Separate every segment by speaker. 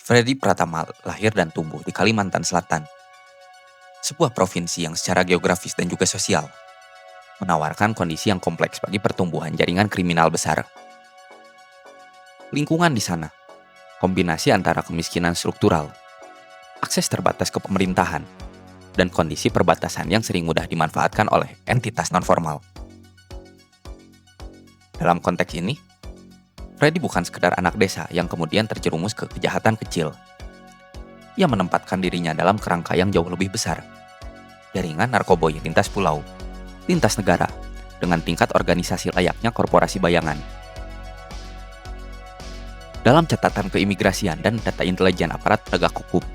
Speaker 1: Freddy Pratama lahir dan tumbuh di Kalimantan Selatan, sebuah provinsi yang secara geografis dan juga sosial menawarkan kondisi yang kompleks bagi pertumbuhan jaringan kriminal besar. Lingkungan di sana, kombinasi antara kemiskinan struktural, akses terbatas ke pemerintahan, dan kondisi perbatasan yang sering mudah dimanfaatkan oleh entitas non-formal. Dalam konteks ini, Freddy bukan sekedar anak desa yang kemudian terjerumus ke kejahatan kecil. Ia menempatkan dirinya dalam kerangka yang jauh lebih besar. Jaringan narkoboy lintas pulau, lintas negara, dengan tingkat organisasi layaknya korporasi bayangan. Dalam catatan keimigrasian dan data intelijen aparat penegak hukum,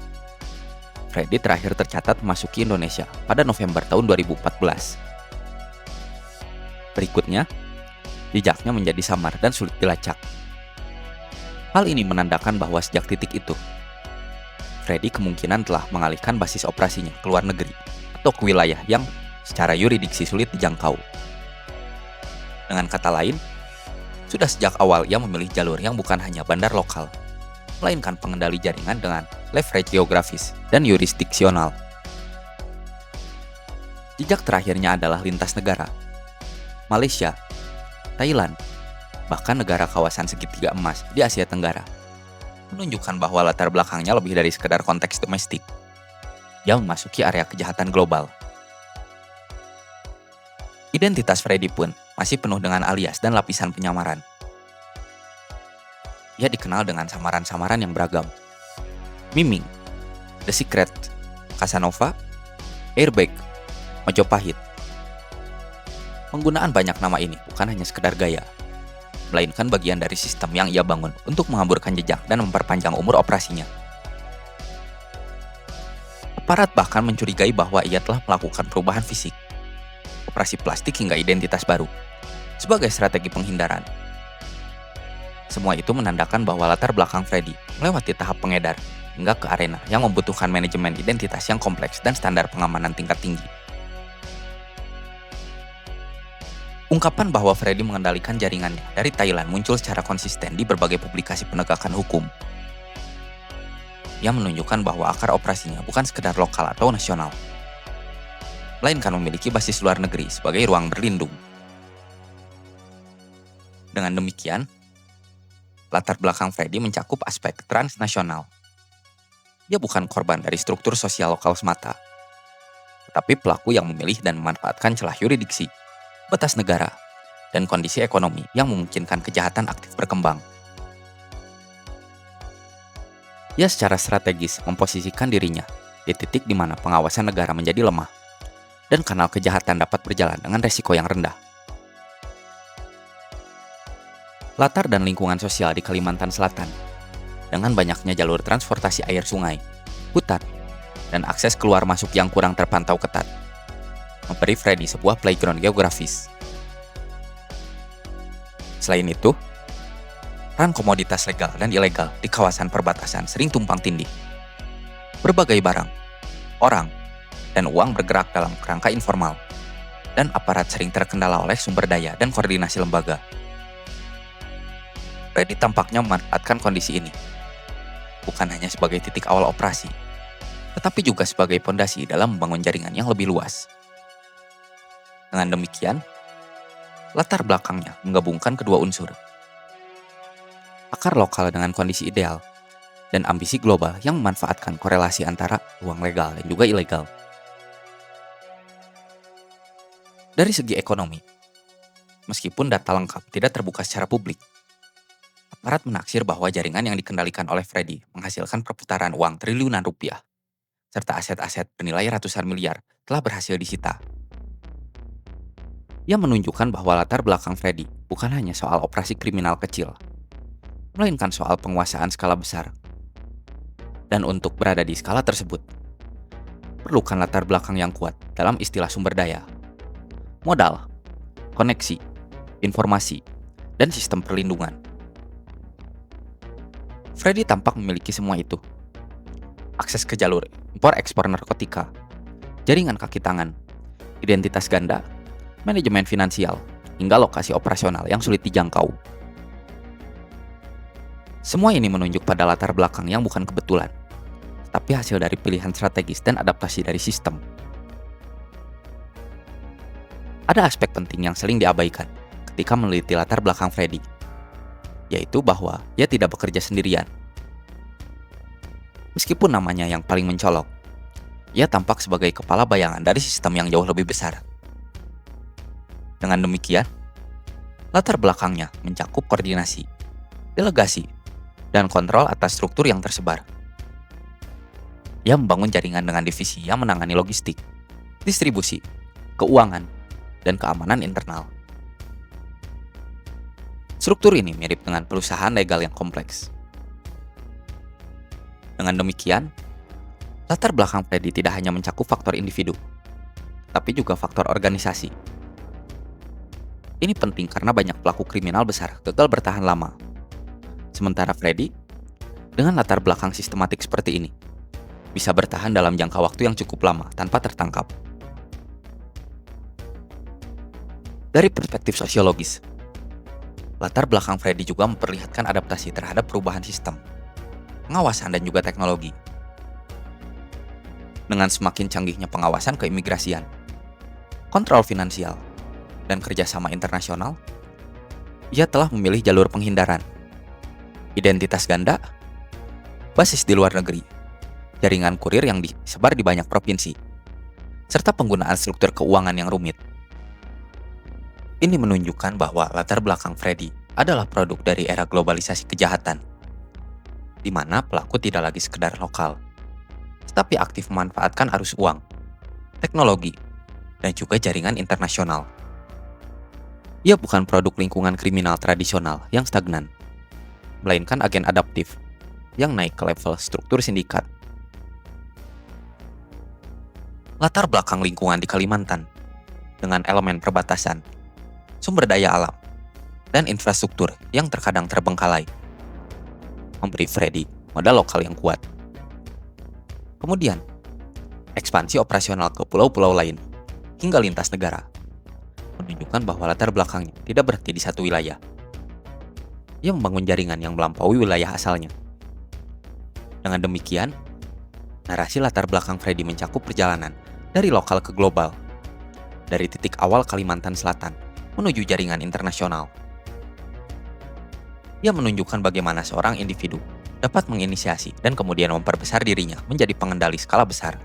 Speaker 1: Freddy terakhir tercatat memasuki Indonesia pada November tahun 2014. Berikutnya, jejaknya menjadi samar dan sulit dilacak. Hal ini menandakan bahwa sejak titik itu, Freddy kemungkinan telah mengalihkan basis operasinya ke luar negeri atau ke wilayah yang secara yuridiksi sulit dijangkau. Dengan kata lain, sudah sejak awal ia memilih jalur yang bukan hanya bandar lokal, melainkan pengendali jaringan dengan leverage geografis dan yurisdiksional. Jejak terakhirnya adalah lintas negara, Malaysia, Thailand, bahkan negara kawasan segitiga emas di Asia Tenggara, menunjukkan bahwa latar belakangnya lebih dari sekedar konteks domestik. Dia memasuki area kejahatan global. Identitas Freddy pun masih penuh dengan alias dan lapisan penyamaran. Ia dikenal dengan samaran-samaran yang beragam. Miming, The Secret, Casanova, Airbag, Majapahit. Penggunaan banyak nama ini bukan hanya sekedar gaya, melainkan bagian dari sistem yang ia bangun untuk mengaburkan jejak dan memperpanjang umur operasinya. Aparat bahkan mencurigai bahwa ia telah melakukan perubahan fisik, operasi plastik hingga identitas baru, sebagai strategi penghindaran. Semua itu menandakan bahwa latar belakang Freddy melewati tahap pengedar hingga ke arena yang membutuhkan manajemen identitas yang kompleks dan standar pengamanan tingkat tinggi. Ungkapan bahwa Freddy mengendalikan jaringannya dari Thailand muncul secara konsisten di berbagai publikasi penegakan hukum. Ia menunjukkan bahwa akar operasinya bukan sekedar lokal atau nasional, melainkan memiliki basis luar negeri sebagai ruang berlindung. Dengan demikian, latar belakang Freddy mencakup aspek transnasional. Dia bukan korban dari struktur sosial lokal semata, tetapi pelaku yang memilih dan memanfaatkan celah yuridiksi, batas negara, dan kondisi ekonomi yang memungkinkan kejahatan aktif berkembang. Ia secara strategis memposisikan dirinya di titik di mana pengawasan negara menjadi lemah, dan kanal kejahatan dapat berjalan dengan resiko yang rendah. Latar dan lingkungan sosial di Kalimantan Selatan, dengan banyaknya jalur transportasi air sungai, hutan, dan akses keluar masuk yang kurang terpantau ketat, memberi Freddy sebuah playground geografis. Selain itu, peran komoditas legal dan ilegal di kawasan perbatasan sering tumpang tindih. Berbagai barang, orang, dan uang bergerak dalam kerangka informal, dan aparat sering terkendala oleh sumber daya dan koordinasi lembaga. Freddy tampaknya memanfaatkan kondisi ini, bukan hanya sebagai titik awal operasi, tetapi juga sebagai fondasi dalam membangun jaringan yang lebih luas. Dengan demikian, latar belakangnya menggabungkan kedua unsur. Akar lokal dengan kondisi ideal, dan ambisi global yang memanfaatkan korelasi antara uang legal dan juga ilegal. Dari segi ekonomi, meskipun data lengkap tidak terbuka secara publik, aparat menaksir bahwa jaringan yang dikendalikan oleh Freddy menghasilkan perputaran uang triliunan rupiah, serta aset-aset bernilai ratusan miliar telah berhasil disita. Ia menunjukkan bahwa latar belakang Freddy bukan hanya soal operasi kriminal kecil, melainkan soal penguasaan skala besar. Dan untuk berada di skala tersebut, perlukan latar belakang yang kuat dalam istilah sumber daya, modal, koneksi, informasi, dan sistem perlindungan. Freddy tampak memiliki semua itu. Akses ke jalur impor-ekspor narkotika, jaringan kaki tangan, identitas ganda, manajemen finansial, hingga lokasi operasional yang sulit dijangkau. Semua ini menunjuk pada latar belakang yang bukan kebetulan, tapi hasil dari pilihan strategis dan adaptasi dari sistem. Ada aspek penting yang sering diabaikan ketika meneliti latar belakang Freddy, yaitu bahwa ia tidak bekerja sendirian. Meskipun namanya yang paling mencolok, ia tampak sebagai kepala bayangan dari sistem yang jauh lebih besar. Dengan demikian, latar belakangnya mencakup koordinasi, delegasi, dan kontrol atas struktur yang tersebar. Ia membangun jaringan dengan divisi yang menangani logistik, distribusi, keuangan, dan keamanan internal. Struktur ini mirip dengan perusahaan legal yang kompleks. Dengan demikian, latar belakang Freddy tidak hanya mencakup faktor individu, tapi juga faktor organisasi. Ini penting karena banyak pelaku kriminal besar gagal bertahan lama. Sementara Freddy, dengan latar belakang sistematik seperti ini, bisa bertahan dalam jangka waktu yang cukup lama tanpa tertangkap. Dari perspektif sosiologis, latar belakang Freddy juga memperlihatkan adaptasi terhadap perubahan sistem, pengawasan dan juga teknologi. Dengan semakin canggihnya pengawasan keimigrasian, kontrol finansial, dan kerjasama internasional, ia telah memilih jalur penghindaran, identitas ganda, basis di luar negeri, jaringan kurir yang disebar di banyak provinsi, serta penggunaan struktur keuangan yang rumit. Ini menunjukkan bahwa latar belakang Freddy adalah produk dari era globalisasi kejahatan, di mana pelaku tidak lagi sekedar lokal, tetapi aktif memanfaatkan arus uang, teknologi, dan juga jaringan internasional. Ia bukan produk lingkungan kriminal tradisional yang stagnan, melainkan agen adaptif yang naik ke level struktur sindikat. Latar belakang lingkungan di Kalimantan dengan elemen perbatasan, sumber daya alam, dan infrastruktur yang terkadang terbengkalai memberi Freddy modal lokal yang kuat. Kemudian, ekspansi operasional ke pulau-pulau lain hingga lintas negara menunjukkan bahwa latar belakangnya tidak berhenti di satu wilayah. Ia membangun jaringan yang melampaui wilayah asalnya. Dengan demikian, narasi latar belakang Freddy mencakup perjalanan dari lokal ke global, dari titik awal Kalimantan Selatan menuju jaringan internasional. Ia menunjukkan bagaimana seorang individu dapat menginisiasi dan kemudian memperbesar dirinya menjadi pengendali skala besar.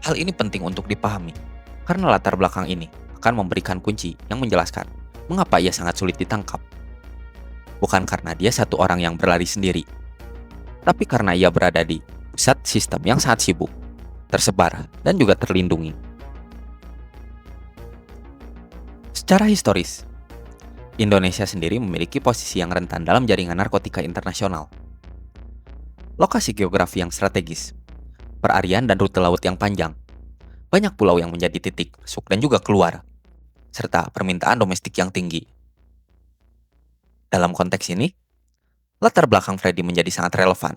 Speaker 1: Hal ini penting untuk dipahami, karena latar belakang ini akan memberikan kunci yang menjelaskan mengapa ia sangat sulit ditangkap. Bukan karena dia satu orang yang berlari sendiri, tapi karena ia berada di pusat sistem yang sangat sibuk, tersebar, dan juga terlindungi. Secara historis, Indonesia sendiri memiliki posisi yang rentan dalam jaringan narkotika internasional. Lokasi geografi yang strategis, perarian dan rute laut yang panjang, banyak pulau yang menjadi titik masuk dan juga keluar, serta permintaan domestik yang tinggi. Dalam konteks ini, latar belakang Freddy menjadi sangat relevan.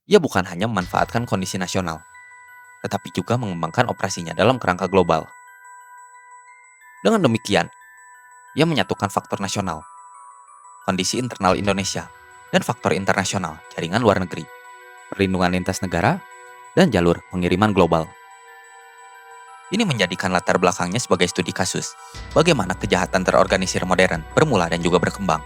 Speaker 1: Ia bukan hanya memanfaatkan kondisi nasional, tetapi juga mengembangkan operasinya dalam kerangka global. Dengan demikian, ia menyatukan faktor nasional, kondisi internal Indonesia, dan faktor internasional jaringan luar negeri, perlindungan lintas negara, dan jalur pengiriman global. Ini menjadikan latar belakangnya sebagai studi kasus, bagaimana kejahatan terorganisir modern bermula dan juga berkembang.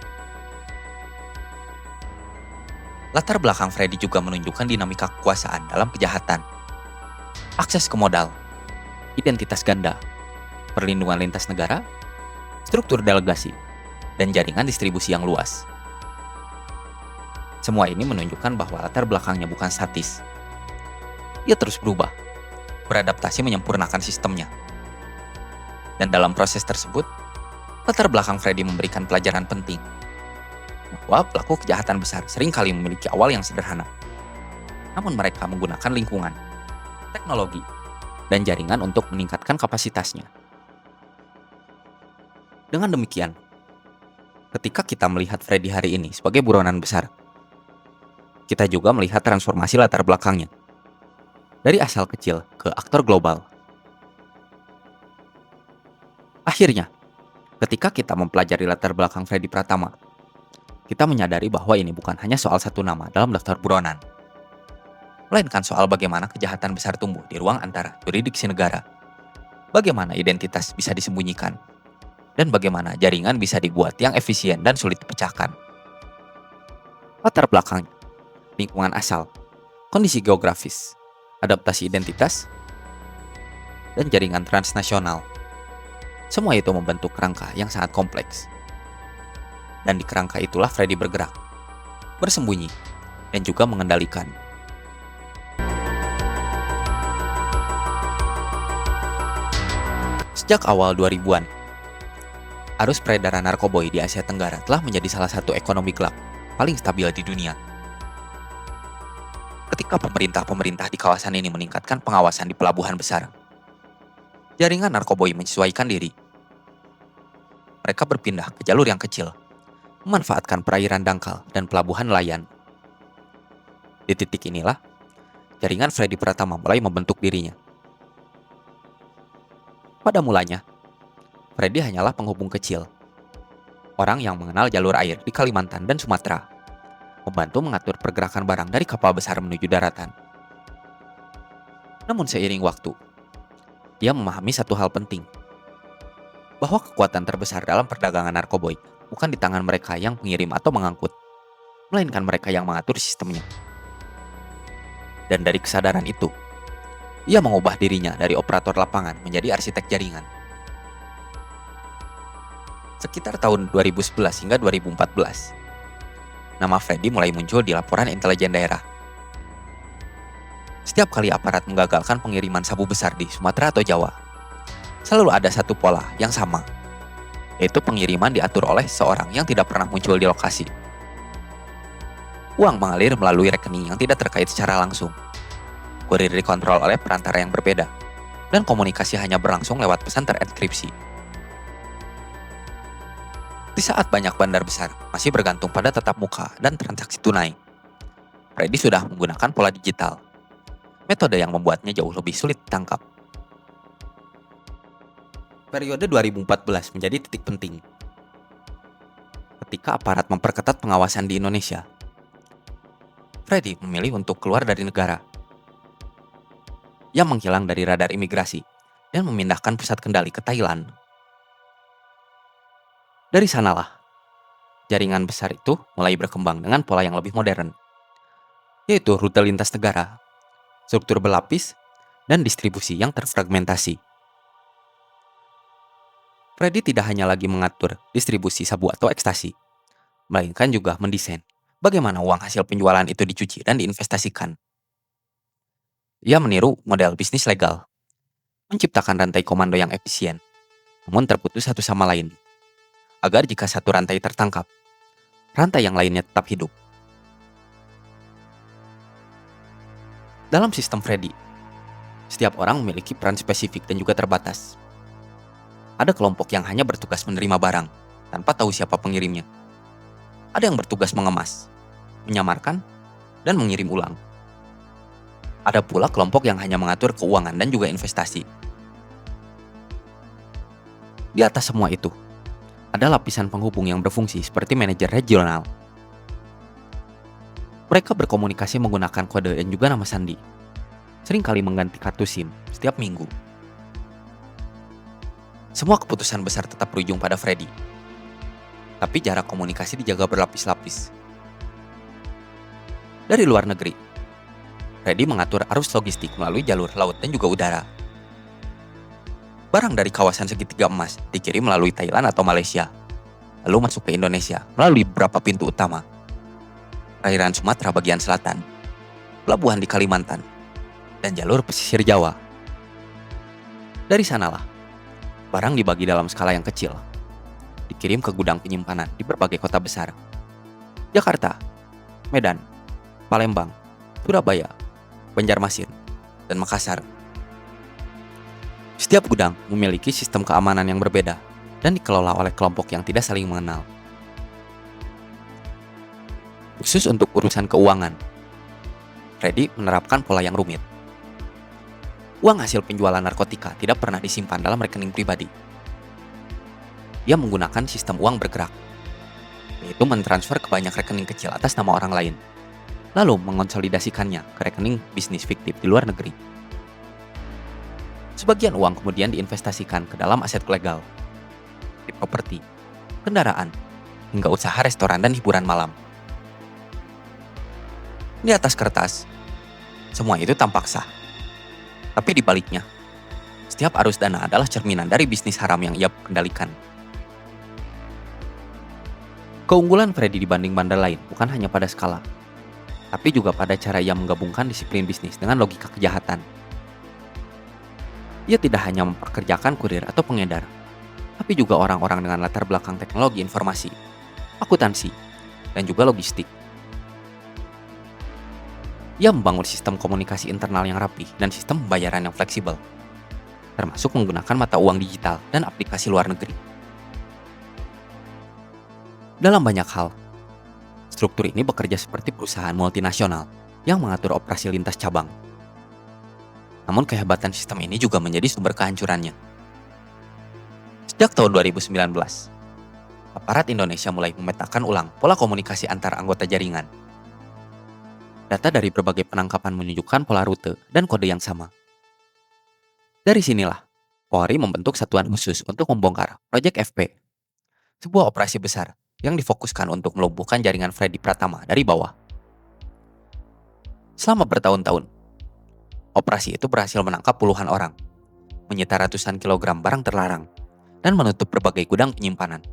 Speaker 1: Latar belakang Freddy juga menunjukkan dinamika kekuasaan dalam kejahatan, akses ke modal, identitas ganda, perlindungan lintas negara, struktur delegasi, dan jaringan distribusi yang luas. Semua ini menunjukkan bahwa latar belakangnya bukan statis. Ia terus berubah, beradaptasi menyempurnakan sistemnya. Dan dalam proses tersebut, latar belakang Freddy memberikan pelajaran penting bahwa pelaku kejahatan besar seringkali memiliki awal yang sederhana. Namun mereka menggunakan lingkungan, teknologi, dan jaringan untuk meningkatkan kapasitasnya. Dengan demikian, ketika kita melihat Freddy hari ini sebagai buronan besar, kita juga melihat transformasi latar belakangnya. Dari asal kecil ke aktor global. Akhirnya, ketika kita mempelajari latar belakang Freddy Pratama, kita menyadari bahwa ini bukan hanya soal satu nama dalam daftar buronan, melainkan soal bagaimana kejahatan besar tumbuh di ruang antara jurisdiksi negara, bagaimana identitas bisa disembunyikan, dan bagaimana jaringan bisa dibuat yang efisien dan sulit dipecahkan. Latar belakang, lingkungan asal, kondisi geografis, adaptasi identitas, dan jaringan transnasional. Semua itu membentuk kerangka yang sangat kompleks. Dan di kerangka itulah Freddy bergerak, bersembunyi, dan juga mengendalikan. Sejak awal 2000-an, arus peredaran narkoboy di Asia Tenggara telah menjadi salah satu ekonomi gelap paling stabil di dunia. Ketika pemerintah-pemerintah di kawasan ini meningkatkan pengawasan di pelabuhan besar, jaringan narkoboy menyesuaikan diri. Mereka berpindah ke jalur yang kecil, memanfaatkan perairan dangkal dan pelabuhan nelayan. Di titik inilah, jaringan Freddy Pratama mulai membentuk dirinya. Pada mulanya, Freddy hanyalah penghubung kecil, orang yang mengenal jalur air di Kalimantan dan Sumatera, membantu mengatur pergerakan barang dari kapal besar menuju daratan. Namun seiring waktu, dia memahami satu hal penting, bahwa kekuatan terbesar dalam perdagangan narkoboy bukan di tangan mereka yang mengirim atau mengangkut, melainkan mereka yang mengatur sistemnya. Dan dari kesadaran itu, ia mengubah dirinya dari operator lapangan menjadi arsitek jaringan. Sekitar tahun 2011 hingga 2014, nama Freddy mulai muncul di laporan intelijen daerah. Setiap kali aparat menggagalkan pengiriman sabu besar di Sumatera atau Jawa, selalu ada satu pola yang sama, yaitu pengiriman diatur oleh seorang yang tidak pernah muncul di lokasi. Uang mengalir melalui rekening yang tidak terkait secara langsung. Kurir dikontrol oleh perantara yang berbeda, dan komunikasi hanya berlangsung lewat pesan terenkripsi. Di saat banyak bandar besar masih bergantung pada tatap muka dan transaksi tunai, Freddy sudah menggunakan pola digital, metode yang membuatnya jauh lebih sulit ditangkap. Periode 2014 menjadi titik penting. Ketika aparat memperketat pengawasan di Indonesia, Freddy memilih untuk keluar dari negara. Ia menghilang dari radar imigrasi dan memindahkan pusat kendali ke Thailand. Dari sanalah, jaringan besar itu mulai berkembang dengan pola yang lebih modern, yaitu rute lintas negara, struktur berlapis, dan distribusi yang terfragmentasi. Freddy tidak hanya lagi mengatur distribusi sabu atau ekstasi, melainkan juga mendesain bagaimana uang hasil penjualan itu dicuci dan diinvestasikan. Ia meniru model bisnis legal, menciptakan rantai komando yang efisien, namun terputus satu sama lain, agar jika satu rantai tertangkap, rantai yang lainnya tetap hidup. Dalam sistem Freddy, setiap orang memiliki peran spesifik dan juga terbatas. Ada kelompok yang hanya bertugas menerima barang, tanpa tahu siapa pengirimnya. Ada yang bertugas mengemas, menyamarkan, dan mengirim ulang. Ada pula kelompok yang hanya mengatur keuangan dan juga investasi. Di atas semua itu, ada lapisan penghubung yang berfungsi seperti manajer regional. Mereka berkomunikasi menggunakan kode dan juga nama sandi, seringkali mengganti kartu SIM setiap minggu. Semua keputusan besar tetap berujung pada Freddy, tapi jarak komunikasi dijaga berlapis-lapis. Dari luar negeri, Freddy mengatur arus logistik melalui jalur laut dan juga udara. Barang dari kawasan segitiga emas dikirim melalui Thailand atau Malaysia, lalu masuk ke Indonesia melalui beberapa pintu utama. Perairan Sumatera bagian selatan, pelabuhan di Kalimantan, dan jalur pesisir Jawa. Dari sanalah, barang dibagi dalam skala yang kecil, dikirim ke gudang penyimpanan di berbagai kota besar. Jakarta, Medan, Palembang, Surabaya, Banjarmasin, dan Makassar. Setiap gudang memiliki sistem keamanan yang berbeda dan dikelola oleh kelompok yang tidak saling mengenal. Khusus untuk urusan keuangan, Freddy menerapkan pola yang rumit. Uang hasil penjualan narkotika tidak pernah disimpan dalam rekening pribadi. Dia menggunakan sistem uang bergerak. yaitu mentransfer ke banyak rekening kecil atas nama orang lain, lalu mengonsolidasikannya ke rekening bisnis fiktif di luar negeri. Sebagian uang kemudian diinvestasikan ke dalam aset legal, seperti properti, kendaraan, hingga usaha restoran dan hiburan malam. Di atas kertas, semua itu tampak sah. Tapi di baliknya, setiap arus dana adalah cerminan dari bisnis haram yang ia kendalikan. Keunggulan Freddy dibanding bandar lain bukan hanya pada skala, tapi juga pada cara ia menggabungkan disiplin bisnis dengan logika kejahatan. Ia tidak hanya memperkerjakan kurir atau pengedar, tapi juga orang-orang dengan latar belakang teknologi informasi, akuntansi, dan juga logistik. Ia membangun sistem komunikasi internal yang rapi dan sistem pembayaran yang fleksibel, termasuk menggunakan mata uang digital dan aplikasi luar negeri. Dalam banyak hal, struktur ini bekerja seperti perusahaan multinasional yang mengatur operasi lintas cabang. Namun kehebatan sistem ini juga menjadi sumber kehancurannya. Sejak tahun 2019, aparat Indonesia mulai memetakan ulang pola komunikasi antar anggota jaringan. Data dari berbagai penangkapan menunjukkan pola rute dan kode yang sama. Dari sinilah, Polri membentuk satuan khusus untuk membongkar Project FP, sebuah operasi besar yang difokuskan untuk melumpuhkan jaringan Freddy Pratama dari bawah. Selama bertahun-tahun, operasi itu berhasil menangkap puluhan orang, menyita ratusan kilogram barang terlarang, dan menutup berbagai gudang penyimpanan.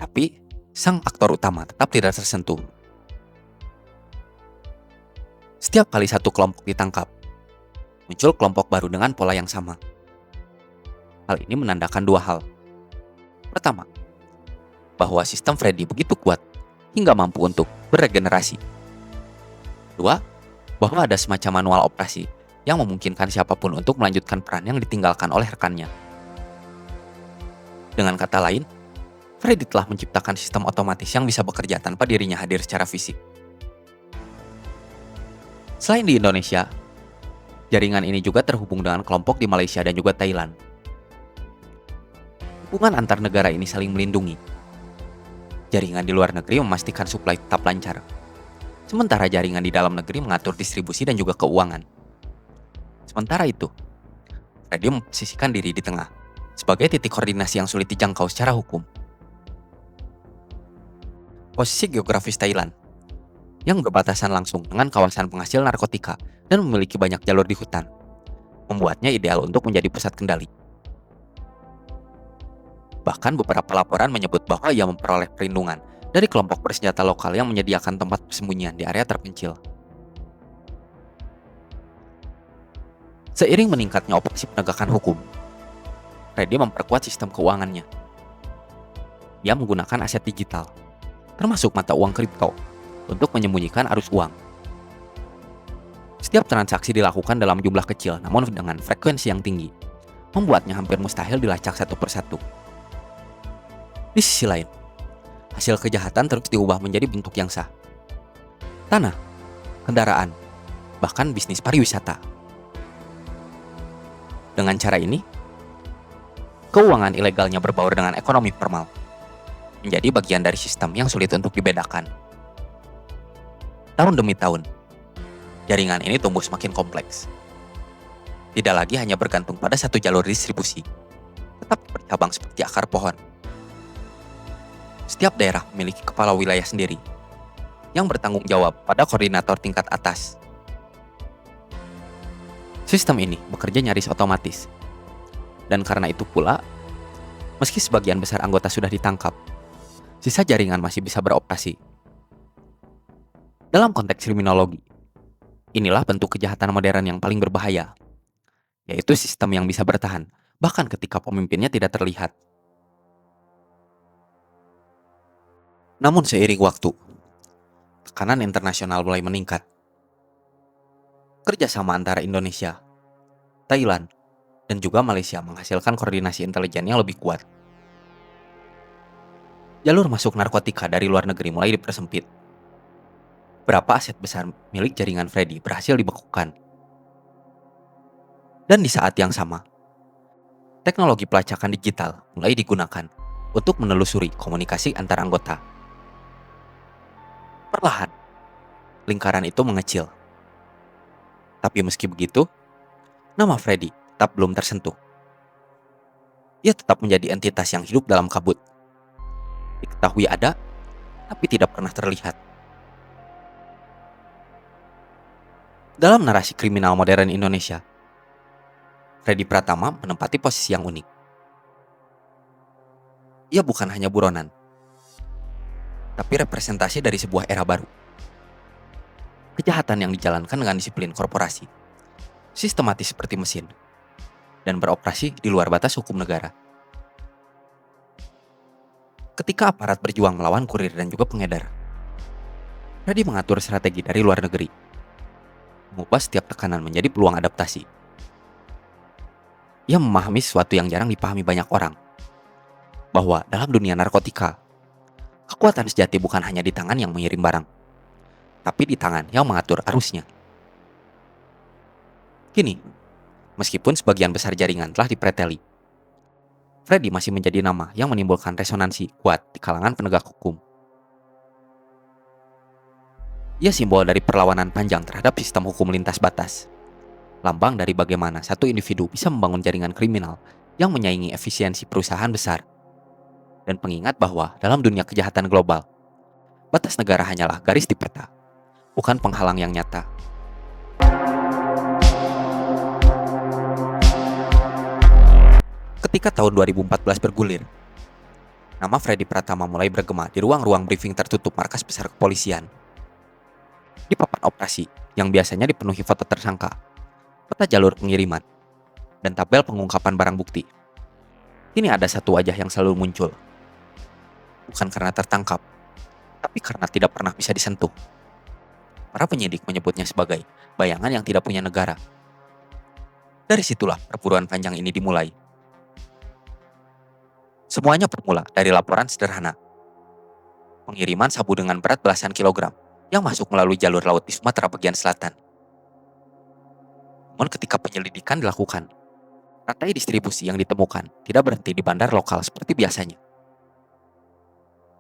Speaker 1: Tapi, sang aktor utama tetap tidak tersentuh. Setiap kali satu kelompok ditangkap, muncul kelompok baru dengan pola yang sama. Hal ini menandakan dua hal. Pertama, bahwa sistem Freddy begitu kuat hingga mampu untuk beregenerasi. Dua, bahwa ada semacam manual operasi yang memungkinkan siapapun untuk melanjutkan peran yang ditinggalkan oleh rekannya. Dengan kata lain, Freddy telah menciptakan sistem otomatis yang bisa bekerja tanpa dirinya hadir secara fisik. Selain di Indonesia, jaringan ini juga terhubung dengan kelompok di Malaysia dan juga Thailand. Hubungan antar negara ini saling melindungi. Jaringan di luar negeri memastikan suplai tetap lancar, sementara jaringan di dalam negeri mengatur distribusi dan juga keuangan. Sementara itu, Freddy memposisikan diri di tengah, sebagai titik koordinasi yang sulit dijangkau secara hukum. Posisi geografis Thailand, yang berbatasan langsung dengan kawasan penghasil narkotika dan memiliki banyak jalur di hutan, membuatnya ideal untuk menjadi pusat kendali. Bahkan beberapa laporan menyebut bahwa ia memperoleh perlindungan dari kelompok bersenjata lokal yang menyediakan tempat persembunyian di area terpencil. Seiring meningkatnya operasi penegakan hukum, Freddy memperkuat sistem keuangannya. Dia menggunakan aset digital, termasuk mata uang kripto, untuk menyembunyikan arus uang. Setiap transaksi dilakukan dalam jumlah kecil namun dengan frekuensi yang tinggi, membuatnya hampir mustahil dilacak satu persatu. Di sisi lain, hasil kejahatan terus diubah menjadi bentuk yang sah. Tanah, kendaraan, bahkan bisnis pariwisata. Dengan cara ini, keuangan ilegalnya berbaur dengan ekonomi formal, menjadi bagian dari sistem yang sulit untuk dibedakan. Tahun demi tahun, jaringan ini tumbuh semakin kompleks. Tidak lagi hanya bergantung pada satu jalur distribusi, tetapi bercabang seperti akar pohon. Setiap daerah memiliki kepala wilayah sendiri, yang bertanggung jawab pada koordinator tingkat atas. Sistem ini bekerja nyaris otomatis. Dan karena itu pula, meski sebagian besar anggota sudah ditangkap, sisa jaringan masih bisa beroperasi. Dalam konteks kriminologi, inilah bentuk kejahatan modern yang paling berbahaya, yaitu sistem yang bisa bertahan, bahkan ketika pemimpinnya tidak terlihat. Namun seiring waktu, tekanan internasional mulai meningkat. Kerjasama antara Indonesia, Thailand, dan juga Malaysia menghasilkan koordinasi intelijen yang lebih kuat. Jalur masuk narkotika dari luar negeri mulai dipersempit. Berapa aset besar milik jaringan Freddy berhasil dibekukan. Dan di saat yang sama, teknologi pelacakan digital mulai digunakan untuk menelusuri komunikasi antar anggota. Perlahan, lingkaran itu mengecil. Tapi meski begitu, nama Freddy tetap belum tersentuh. Ia tetap menjadi entitas yang hidup dalam kabut. Diketahui ada, tapi tidak pernah terlihat. Dalam narasi kriminal modern Indonesia, Freddy Pratama menempati posisi yang unik. Ia bukan hanya buronan, tapi representasi dari sebuah era baru. Kejahatan yang dijalankan dengan disiplin korporasi, sistematis seperti mesin, dan beroperasi di luar batas hukum negara. Ketika aparat berjuang melawan kurir dan juga pengedar, Freddy mengatur strategi dari luar negeri, mengubah setiap tekanan menjadi peluang adaptasi. Ia memahami sesuatu yang jarang dipahami banyak orang, bahwa dalam dunia narkotika, kekuatan sejati bukan hanya di tangan yang mengirim barang, tapi di tangan yang mengatur arusnya. Kini, meskipun sebagian besar jaringan telah dipreteli, Freddy masih menjadi nama yang menimbulkan resonansi kuat di kalangan penegak hukum. Ia simbol dari perlawanan panjang terhadap sistem hukum lintas batas, lambang dari bagaimana satu individu bisa membangun jaringan kriminal yang menyaingi efisiensi perusahaan besar, dan pengingat bahwa dalam dunia kejahatan global, batas negara hanyalah garis di peta, bukan penghalang yang nyata. Ketika tahun 2014 bergulir, nama Freddy Pratama mulai bergema di ruang-ruang briefing tertutup markas besar kepolisian. Di papan operasi yang biasanya dipenuhi foto tersangka, peta jalur pengiriman, dan tabel pengungkapan barang bukti, kini ada satu wajah yang selalu muncul. Bukan karena tertangkap, tapi karena tidak pernah bisa disentuh. Para penyidik menyebutnya sebagai bayangan yang tidak punya negara. Dari situlah perburuan panjang ini dimulai. Semuanya bermula dari laporan sederhana. Pengiriman sabu dengan berat belasan kilogram yang masuk melalui jalur laut di Sumatera bagian selatan. Namun ketika penyelidikan dilakukan, rantai distribusi yang ditemukan tidak berhenti di bandar lokal seperti biasanya.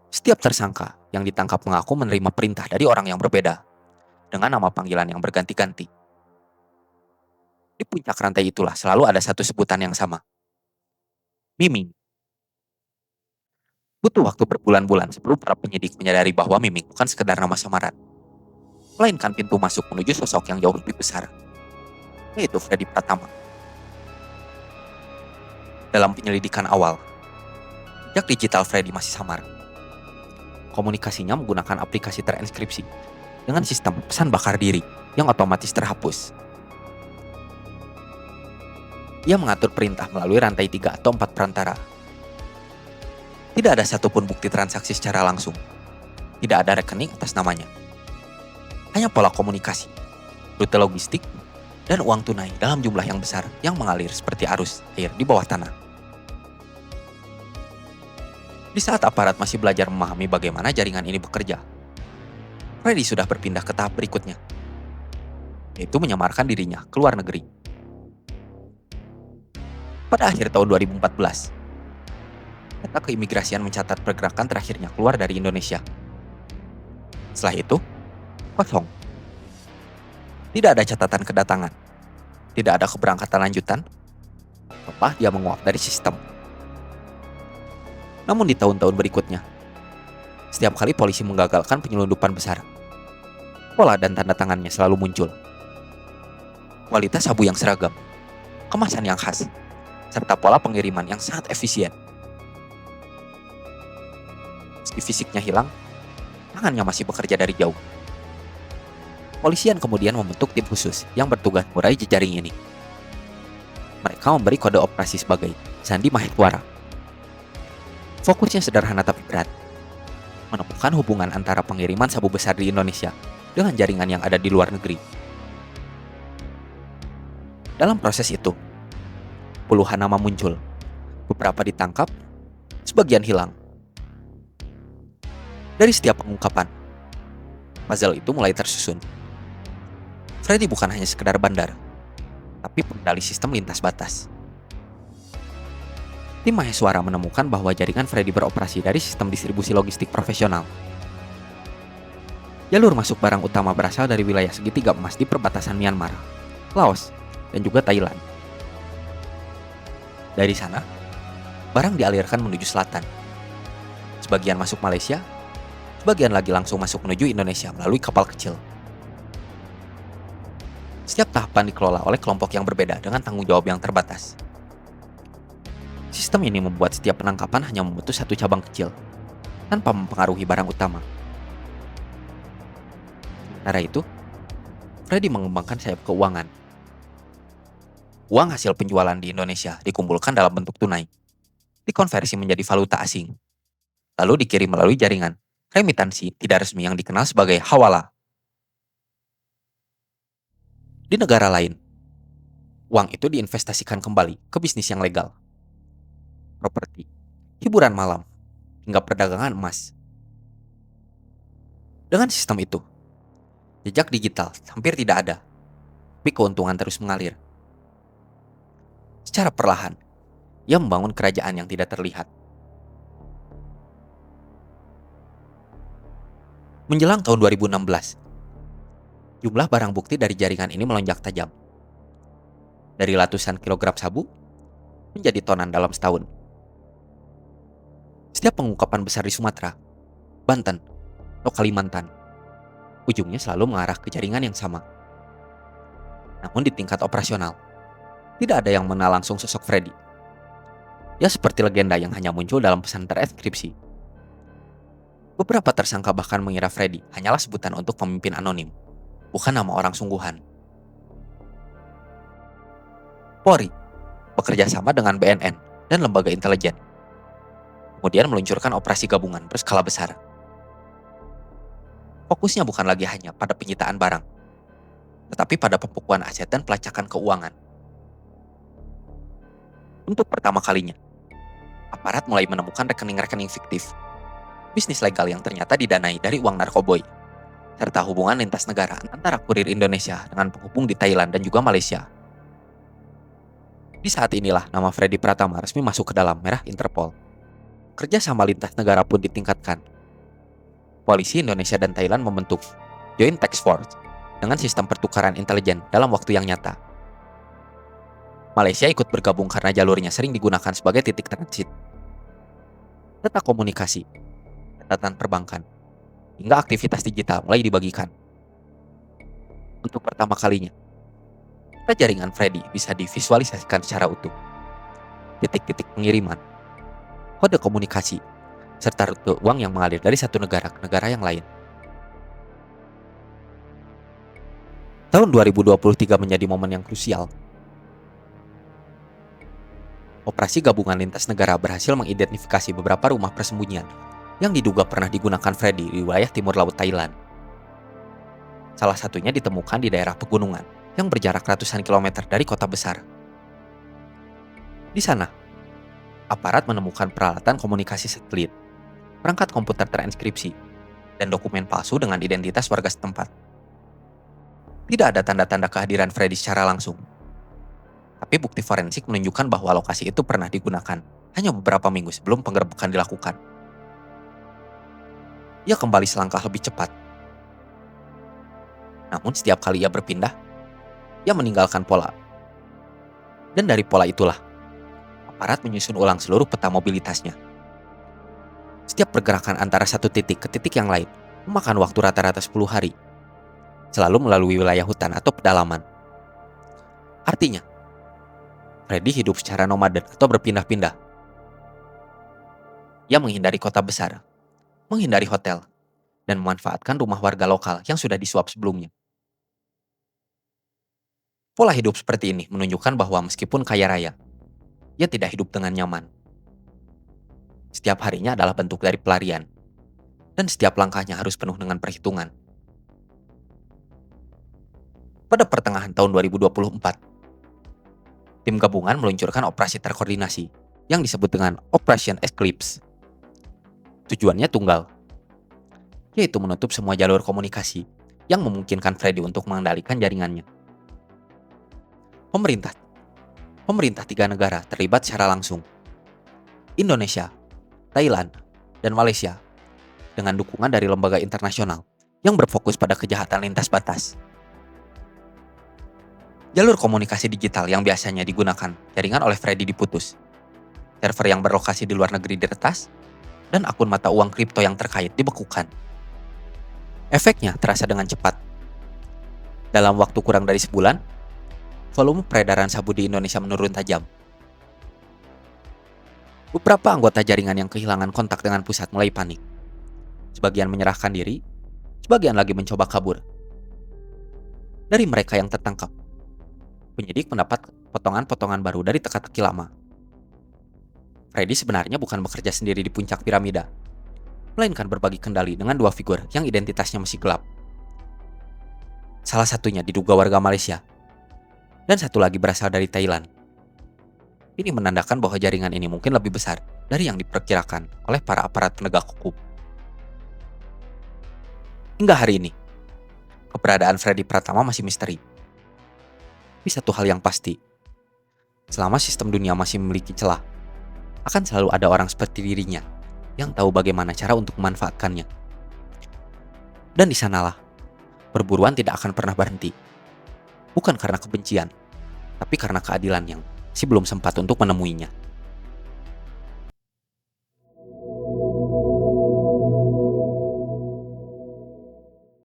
Speaker 1: Setiap tersangka yang ditangkap mengaku menerima perintah dari orang yang berbeda, dengan nama panggilan yang berganti-ganti. Di puncak rantai itulah selalu ada satu sebutan yang sama. Miming. Butuh waktu berbulan-bulan sebelum para penyidik menyadari bahwa Miming bukan sekedar nama samaran, melainkan pintu masuk menuju sosok yang jauh lebih besar, yaitu Freddy Pratama. Dalam penyelidikan awal, jejak digital Freddy masih samar. Komunikasinya menggunakan aplikasi terenskripsi dengan sistem pesan bakar diri yang otomatis terhapus. Ia mengatur perintah melalui rantai 3 atau 4 perantara. Tidak ada satupun bukti transaksi secara langsung. Tidak ada rekening atas namanya. Hanya pola komunikasi, rute logistik, dan uang tunai dalam jumlah yang besar yang mengalir seperti arus air di bawah tanah. Di saat aparat masih belajar memahami bagaimana jaringan ini bekerja, Freddy sudah berpindah ke tahap berikutnya, yaitu menyamarkan dirinya ke luar negeri. Pada akhir tahun 2014, data keimigrasian mencatat pergerakan terakhirnya keluar dari Indonesia. Setelah itu, kosong. Tidak ada catatan kedatangan, tidak ada keberangkatan lanjutan, setelah dia menguap dari sistem. Namun di tahun-tahun berikutnya, setiap kali polisi menggagalkan penyelundupan besar, pola dan tanda tangannya selalu muncul. Kualitas sabu yang seragam, kemasan yang khas, serta pola pengiriman yang sangat efisien. Meski fisiknya hilang, tangannya masih bekerja dari jauh. Polisian kemudian membentuk tim khusus yang bertugas mengurai jejaring ini. Mereka memberi kode operasi sebagai Sandi Maheswara. Fokusnya sederhana tapi berat, menemukan hubungan antara pengiriman sabu besar di Indonesia dengan jaringan yang ada di luar negeri. Dalam proses itu, puluhan nama muncul, beberapa ditangkap, sebagian hilang. Dari setiap pengungkapan, puzzle itu mulai tersusun. Freddy bukan hanya sekedar bandar, tapi pengendali sistem lintas batas. Tim Maheswara menemukan bahwa jaringan Freddy beroperasi dari sistem distribusi logistik profesional. Jalur masuk barang utama berasal dari wilayah segitiga emas di perbatasan Myanmar, Laos, dan juga Thailand. Dari sana, barang dialirkan menuju selatan. Sebagian masuk Malaysia, sebagian lagi langsung masuk menuju Indonesia melalui kapal kecil. Setiap tahapan dikelola oleh kelompok yang berbeda dengan tanggung jawab yang terbatas. Sistem ini membuat setiap penangkapan hanya memutus satu cabang kecil, tanpa mempengaruhi barang utama. Sementara itu, Freddy mengembangkan sayap keuangan. Uang hasil penjualan di Indonesia dikumpulkan dalam bentuk tunai, dikonversi menjadi valuta asing, lalu dikirim melalui jaringan remitansi tidak resmi yang dikenal sebagai hawala. Di negara lain, uang itu diinvestasikan kembali ke bisnis yang legal, properti, hiburan malam, hingga perdagangan emas. Dengan sistem itu, jejak digital hampir tidak ada, tapi keuntungan terus mengalir. Secara perlahan, ia membangun kerajaan yang tidak terlihat. Menjelang tahun 2016, jumlah barang bukti dari jaringan ini melonjak tajam. Dari ratusan kilogram sabu menjadi tonan dalam setahun. Setiap pengungkapan besar di Sumatera, Banten, atau Kalimantan, ujungnya selalu mengarah ke jaringan yang sama. Namun di tingkat operasional, tidak ada yang mengenal langsung sosok Freddy. Ya seperti legenda yang hanya muncul dalam pesan terenkripsi. Beberapa tersangka bahkan mengira Freddy hanyalah sebutan untuk pemimpin anonim, bukan nama orang sungguhan. Polri bekerja sama dengan BNN dan lembaga intelijen, kemudian meluncurkan operasi gabungan berskala besar. Fokusnya bukan lagi hanya pada penyitaan barang, tetapi pada pembukuan aset dan pelacakan keuangan. Untuk pertama kalinya, aparat mulai menemukan rekening-rekening fiktif, bisnis legal yang ternyata didanai dari uang narkoboy, serta hubungan lintas negara antara kurir Indonesia dengan penghubung di Thailand dan juga Malaysia. Di saat inilah nama Freddy Pratama resmi masuk ke dalam merah Interpol. Kerjasama lintas negara pun ditingkatkan. Polisi Indonesia dan Thailand membentuk Joint Task Force dengan sistem pertukaran intelijen dalam waktu yang nyata. Malaysia ikut bergabung karena jalurnya sering digunakan sebagai titik transit. Data komunikasi, catatan perbankan, hingga aktivitas digital mulai dibagikan. Untuk pertama kalinya, jaringan Freddy bisa divisualisasikan secara utuh. Titik-titik pengiriman, kode komunikasi, serta rute uang yang mengalir dari satu negara ke negara yang lain. Tahun 2023 menjadi momen yang krusial. Operasi gabungan lintas negara berhasil mengidentifikasi beberapa rumah persembunyian yang diduga pernah digunakan Freddy di wilayah timur laut Thailand. Salah satunya ditemukan di daerah pegunungan yang berjarak ratusan kilometer dari kota besar. Di sana, aparat menemukan peralatan komunikasi satelit, perangkat komputer terenkripsi, dan dokumen palsu dengan identitas warga setempat. Tidak ada tanda-tanda kehadiran Freddy secara langsung, tapi bukti forensik menunjukkan bahwa lokasi itu pernah digunakan hanya beberapa minggu sebelum penggerbekan dilakukan. Ia kembali selangkah lebih cepat. Namun setiap kali ia berpindah, ia meninggalkan pola. Dan dari pola itulah, aparat menyusun ulang seluruh peta mobilitasnya. Setiap pergerakan antara satu titik ke titik yang lain memakan waktu rata-rata 10 hari, selalu melalui wilayah hutan atau pedalaman. Artinya, Freddy hidup secara nomaden atau berpindah-pindah. Ia menghindari kota besar, menghindari hotel, dan memanfaatkan rumah warga lokal yang sudah disuap sebelumnya. Pola hidup seperti ini menunjukkan bahwa meskipun kaya raya, ia tidak hidup dengan nyaman. Setiap harinya adalah bentuk dari pelarian, dan setiap langkahnya harus penuh dengan perhitungan. Pada pertengahan tahun 2024, tim gabungan meluncurkan operasi terkoordinasi yang disebut dengan Operation Eclipse. Tujuannya tunggal, yaitu menutup semua jalur komunikasi yang memungkinkan Freddy untuk mengendalikan jaringannya. Pemerintah 3 negara terlibat secara langsung, Indonesia, Thailand, dan Malaysia dengan dukungan dari lembaga internasional yang berfokus pada kejahatan lintas batas. Jalur komunikasi digital yang biasanya digunakan jaringan oleh Freddy diputus. Server yang berlokasi di luar negeri diretas, dan akun mata uang kripto yang terkait dibekukan. Efeknya terasa dengan cepat. Dalam waktu kurang dari sebulan, volume peredaran sabu di Indonesia menurun tajam. Beberapa anggota jaringan yang kehilangan kontak dengan pusat mulai panik. Sebagian menyerahkan diri, sebagian lagi mencoba kabur. Dari mereka yang tertangkap, penyidik mendapat potongan-potongan baru dari teka-teki lama. Freddy sebenarnya bukan bekerja sendiri di puncak piramida, melainkan berbagi kendali dengan dua figur yang identitasnya masih gelap. Salah satunya diduga warga Malaysia, dan satu lagi berasal dari Thailand. Ini menandakan bahwa jaringan ini mungkin lebih besar dari yang diperkirakan oleh para aparat penegak hukum. Hingga hari ini, keberadaan Freddy Pratama masih misteri. Tapi satu hal yang pasti, selama sistem dunia masih memiliki celah, akan selalu ada orang seperti dirinya yang tahu bagaimana cara untuk memanfaatkannya. Dan di sanalah, perburuan tidak akan pernah berhenti. Bukan karena kebencian, tapi karena keadilan yang masih belum sempat untuk menemuinya.